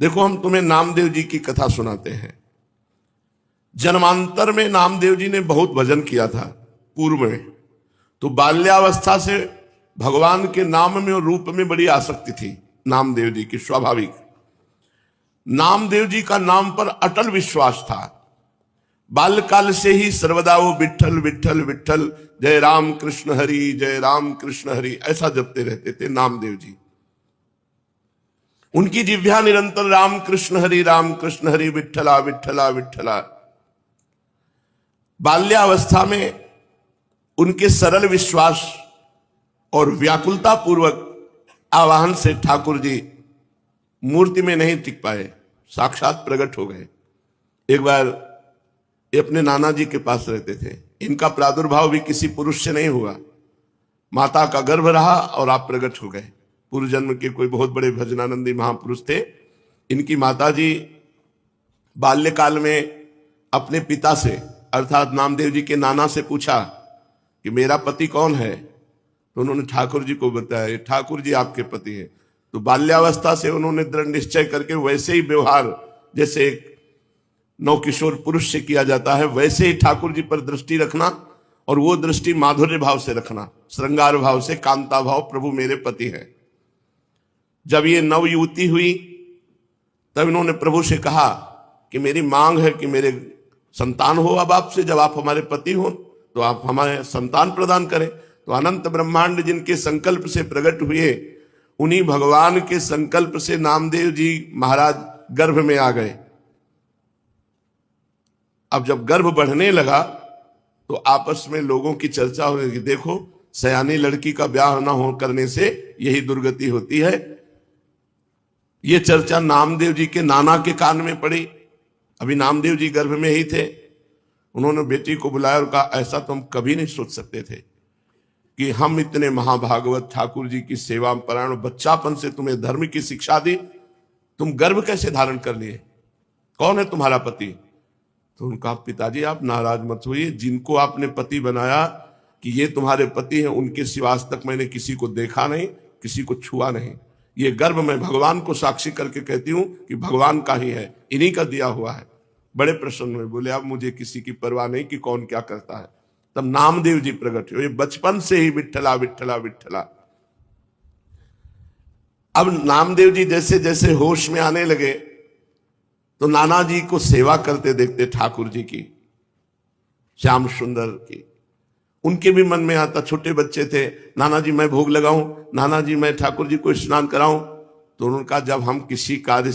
देखो, हम तुम्हें नामदेव जी की कथा सुनाते हैं। जन्मांतर में नामदेव जी ने बहुत भजन किया था पूर्व में, तो बाल्यावस्था से भगवान के नाम में और रूप में बड़ी आसक्ति थी नामदेव जी की, स्वाभाविक। नामदेव जी का नाम पर अटल विश्वास था। बाल्यकाल से ही सर्वदा वो विठ्ठल विठ्ठल विठ्ठल, जय राम कृष्ण हरि, जय राम कृष्ण हरि, ऐसा जपते रहते थे नामदेव जी। उनकी जिह्वा निरंतर राम कृष्ण हरि विठ्ठला विठ्ठला विठ्ठला। बाल्यावस्था में उनके सरल विश्वास और व्याकुलता पूर्वक आवाहन से ठाकुर जी मूर्ति में नहीं टिक पाए, साक्षात प्रकट हो गए। एक बार ये अपने नाना जी के पास रहते थे। इनका प्रादुर्भाव भी किसी पुरुष से नहीं हुआ, माता का गर्भ रहा और आप प्रकट हो गए। पूर्व जन्म के कोई बहुत बड़े भजनानंदी महापुरुष थे। इनकी माता जी बाल्यकाल में अपने पिता से अर्थात नामदेव जी के नाना से पूछा कि मेरा पति कौन है, तो उन्होंने ठाकुर जी को बताया, ठाकुर जी आपके पति हैं। तो बाल्यावस्था से उन्होंने दृढ़ निश्चय करके वैसे ही व्यवहार जैसे एक नवकिशोर पुरुष से किया जाता है, वैसे ही ठाकुर जी पर दृष्टि रखना, और वो दृष्टि माधुर्य भाव से रखना, श्रृंगार भाव से, कांता भाव, प्रभु मेरे पति हैं। जब ये नव युवती हुई तब इन्होंने प्रभु से कहा कि मेरी मांग है कि मेरे संतान हो अब आपसे, जब आप हमारे पति हो तो आप हमारे संतान प्रदान करें। तो अनंत ब्रह्मांड जिनके संकल्प से प्रकट हुए, उन्हीं भगवान के संकल्प से नामदेव जी महाराज गर्भ में आ गए। अब जब गर्भ बढ़ने लगा तो आपस में लोगों की चर्चा हो रही, देखो सयानी लड़की का ब्याह न हो करने से यही दुर्गति होती है। ये चर्चा नामदेव जी के नाना के कान में पड़ी। अभी नामदेव जी गर्भ में ही थे। उन्होंने बेटी को बुलाया और कहा, ऐसा तो हम कभी नहीं सोच सकते थे कि हम इतने महाभागवत ठाकुर जी की सेवा परायण, बच्चापन से तुम्हें धर्म की शिक्षा दी, तुम गर्भ कैसे धारण कर लिए, कौन है तुम्हारा पति? तो उनका, पिताजी आप नाराज मत होइए, जिनको आपने पति बनाया कि ये तुम्हारे पति हैं, उनके सिवा आज तक मैंने किसी को देखा नहीं, किसी को छुआ नहीं। ये गर्भ मैं भगवान को साक्षी करके कहती हूं कि भगवान का ही है, इन्हीं का दिया हुआ है। बड़े प्रसन्न हुए, बोले अब मुझे किसी की परवाह नहीं कि कौन क्या करता है। तब नामदेव जी प्रकट हुए, बचपन से ही विठ्ठला विठ्ठला विठ्ठला। अब नामदेव जी जैसे जैसे होश में आने लगे तो नाना जी को सेवा करते देखते ठाकुर जी की, श्याम सुंदर की। उनके भी मन में आता, छोटे बच्चे थे, नाना जी मैं भोग लगाऊं, नाना जी मैं ठाकुर जी को स्नान कराऊं। तो उनका, जब हम किसी कार्य